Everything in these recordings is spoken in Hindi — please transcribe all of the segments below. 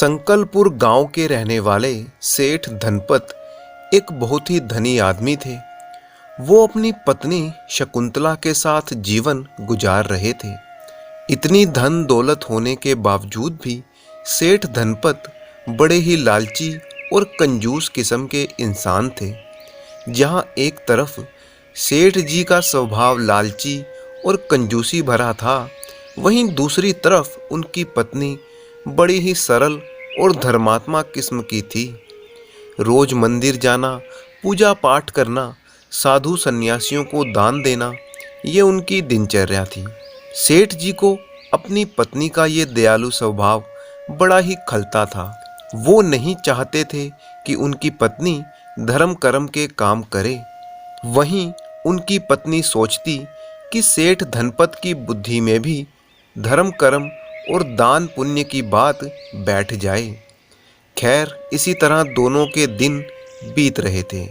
संकलपुर गांव के रहने वाले सेठ धनपत एक बहुत ही धनी आदमी थे। वो अपनी पत्नी शकुंतला के साथ जीवन गुजार रहे थे। इतनी धन दौलत होने के बावजूद भी सेठ धनपत बड़े ही लालची और कंजूस किस्म के इंसान थे। जहां एक तरफ सेठ जी का स्वभाव लालची और कंजूसी भरा था, वहीं दूसरी तरफ उनकी पत्नी बड़ी ही सरल और धर्मात्मा किस्म की थी। रोज मंदिर जाना, पूजा पाठ करना, साधु सन्यासियों को दान देना, ये उनकी दिनचर्या थी। सेठ जी को अपनी पत्नी का ये दयालु स्वभाव बड़ा ही खलता था। वो नहीं चाहते थे कि उनकी पत्नी धर्म कर्म के काम करे। वहीं उनकी पत्नी सोचती कि सेठ धनपत की बुद्धि में भी धर्म कर्म और दान पुण्य की बात बैठ जाए। खैर, इसी तरह दोनों के दिन बीत रहे थे।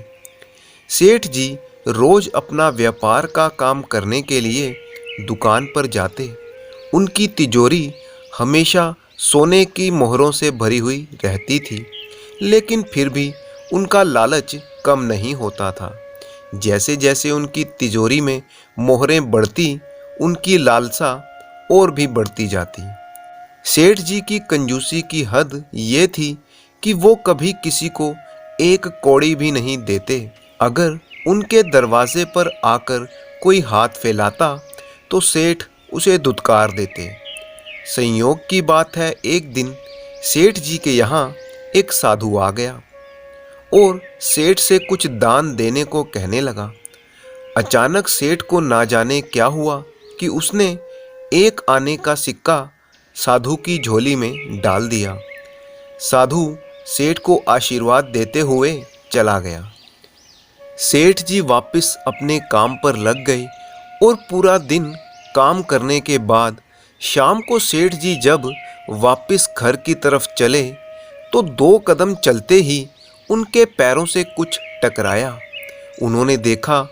सेठ जी रोज अपना व्यापार का काम करने के लिए दुकान पर जाते। उनकी तिजोरी हमेशा सोने की मोहरों से भरी हुई रहती थी, लेकिन फिर भी उनका लालच कम नहीं होता था। जैसे जैसे उनकी तिजोरी में मोहरें बढ़ती, उनकी लालसा और भी बढ़ती जाती। सेठ जी की कंजूसी की हद ये थी कि वो कभी किसी को एक कौड़ी भी नहीं देते। अगर उनके दरवाजे पर आकर कोई हाथ फैलाता तो सेठ उसे धुतकार देते। संयोग की बात है, एक दिन सेठ जी के यहाँ एक साधु आ गया और सेठ से कुछ दान देने को कहने लगा। अचानक सेठ को ना जाने क्या हुआ कि उसने एक आने का सिक्का साधु की झोली में डाल दिया। साधु सेठ को आशीर्वाद देते हुए चला गया। सेठ जी वापस अपने काम पर लग गए और पूरा दिन काम करने के बाद शाम को सेठ जी जब वापस घर की तरफ चले तो 2 कदम चलते ही उनके पैरों से कुछ टकराया। उन्होंने देखा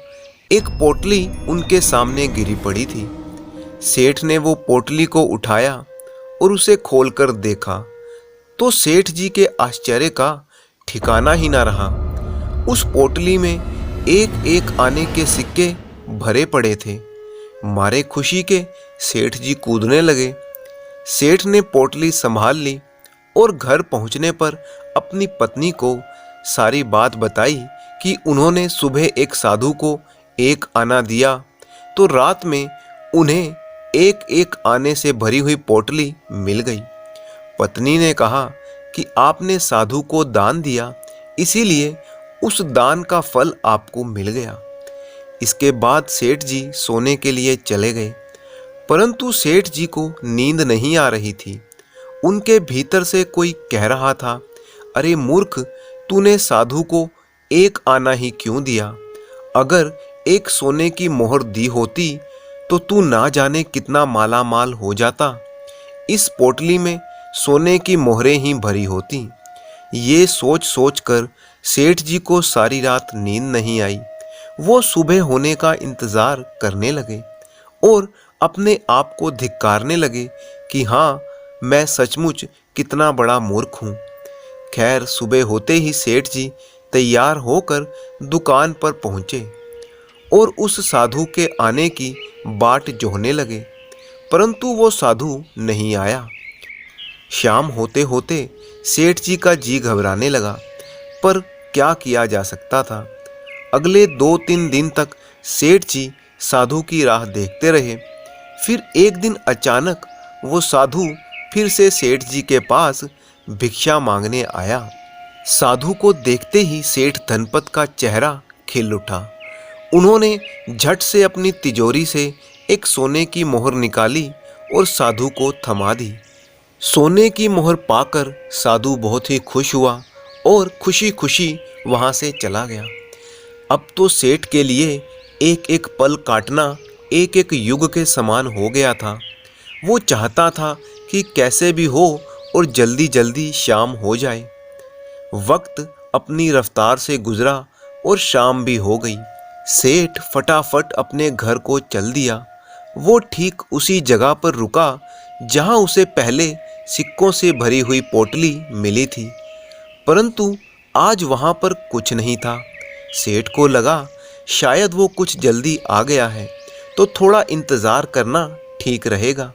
एक पोटली उनके सामने गिरी पड़ी थी। सेठ ने वो पोटली को उठाया और उसे खोलकर देखा तो सेठ जी के आश्चर्य का ठिकाना ही ना रहा। उस पोटली में एक एक आने के सिक्के भरे पड़े थे। मारे खुशी के सेठ जी कूदने लगे। सेठ ने पोटली संभाल ली और घर पहुंचने पर अपनी पत्नी को सारी बात बताई कि उन्होंने सुबह एक साधु को एक आना दिया तो रात में उन्हें एक एक आने से भरी हुई पोटली मिल गई। पत्नी ने कहा कि आपने साधु को दान दिया, इसीलिए उस दान का फल आपको मिल गया। इसके बाद सेठ जी सोने के लिए चले गए, परंतु सेठ जी को नींद नहीं आ रही थी। उनके भीतर से कोई कह रहा था, अरे मूर्ख, तूने साधु को एक आना ही क्यों दिया? अगर एक सोने की मोहर दी होती तो तू ना जाने कितना माला माल हो जाता। इस पोटली में सोने की मोहरें ही भरी होती। ये सोच सोच कर सेठ जी को सारी रात नींद नहीं आई। वो सुबह होने का इंतजार करने लगे और अपने आप को धिक्कारने लगे कि हाँ, मैं सचमुच कितना बड़ा मूर्ख हूँ। खैर, सुबह होते ही सेठ जी तैयार होकर दुकान पर पहुँचे और उस साधु के आने की बाट जोहने लगे, परंतु वो साधु नहीं आया। शाम होते होते सेठ जी का जी घबराने लगा, पर क्या किया जा सकता था। अगले 2-3 दिन तक सेठ जी साधु की राह देखते रहे। फिर एक दिन अचानक वो साधु फिर से सेठ जी के पास भिक्षा मांगने आया। साधु को देखते ही सेठ धनपत का चेहरा खिल उठा। उन्होंने झट से अपनी तिजोरी से एक सोने की मोहर निकाली और साधु को थमा दी। सोने की मोहर पाकर साधु बहुत ही खुश हुआ और खुशी खुशी वहां से चला गया। अब तो सेठ के लिए एक एक पल काटना एक एक युग के समान हो गया था। वो चाहता था कि कैसे भी हो और जल्दी जल्दी शाम हो जाए। वक्त अपनी रफ्तार से गुजरा और शाम भी हो गई। सेठ फटाफट अपने घर को चल दिया। वो ठीक उसी जगह पर रुका जहां उसे पहले सिक्कों से भरी हुई पोटली मिली थी, परंतु आज वहां पर कुछ नहीं था। सेठ को लगा शायद वो कुछ जल्दी आ गया है, तो थोड़ा इंतज़ार करना ठीक रहेगा।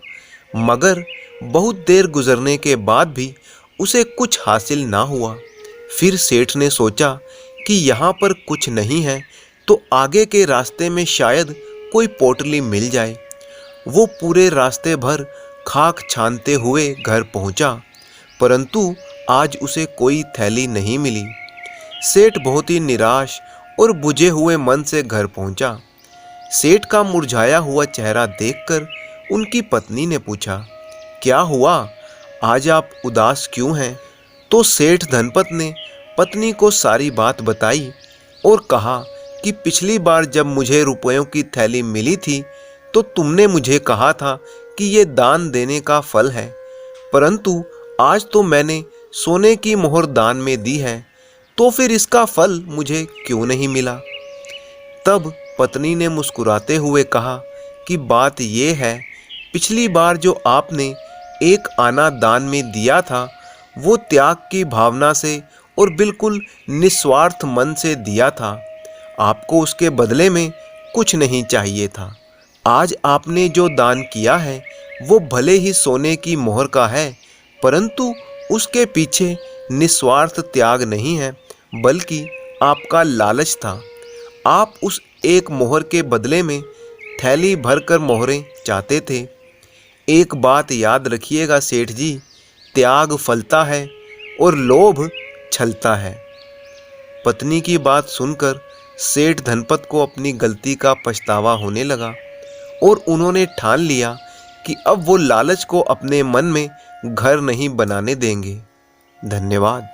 मगर बहुत देर गुजरने के बाद भी उसे कुछ हासिल ना हुआ। फिर सेठ ने सोचा कि यहाँ पर कुछ नहीं है, तो आगे के रास्ते में शायद कोई पोटली मिल जाए। वो पूरे रास्ते भर खाक छानते हुए घर पहुंचा, परंतु आज उसे कोई थैली नहीं मिली। सेठ बहुत ही निराश और बुझे हुए मन से घर पहुंचा। सेठ का मुरझाया हुआ चेहरा देखकर उनकी पत्नी ने पूछा, क्या हुआ, आज आप उदास क्यों हैं? तो सेठ धनपत ने पत्नी को सारी बात बताई और कहा कि पिछली बार जब मुझे रुपयों की थैली मिली थी तो तुमने मुझे कहा था कि ये दान देने का फल है, परंतु आज तो मैंने सोने की मोहर दान में दी है, तो फिर इसका फल मुझे क्यों नहीं मिला? तब पत्नी ने मुस्कुराते हुए कहा कि बात ये है, पिछली बार जो आपने एक आना दान में दिया था, वो त्याग की भावना से और बिल्कुल निस्वार्थ मन से दिया था। आपको उसके बदले में कुछ नहीं चाहिए था। आज आपने जो दान किया है वो भले ही सोने की मोहर का है, परंतु उसके पीछे निस्वार्थ त्याग नहीं है, बल्कि आपका लालच था। आप उस एक मोहर के बदले में थैली भरकर मोहरें चाहते थे। एक बात याद रखिएगा सेठ जी, त्याग फलता है और लोभ छलता है। पत्नी की बात सुनकर सेठ धनपत को अपनी गलती का पछतावा होने लगा और उन्होंने ठान लिया कि अब वो लालच को अपने मन में घर नहीं बनाने देंगे। धन्यवाद।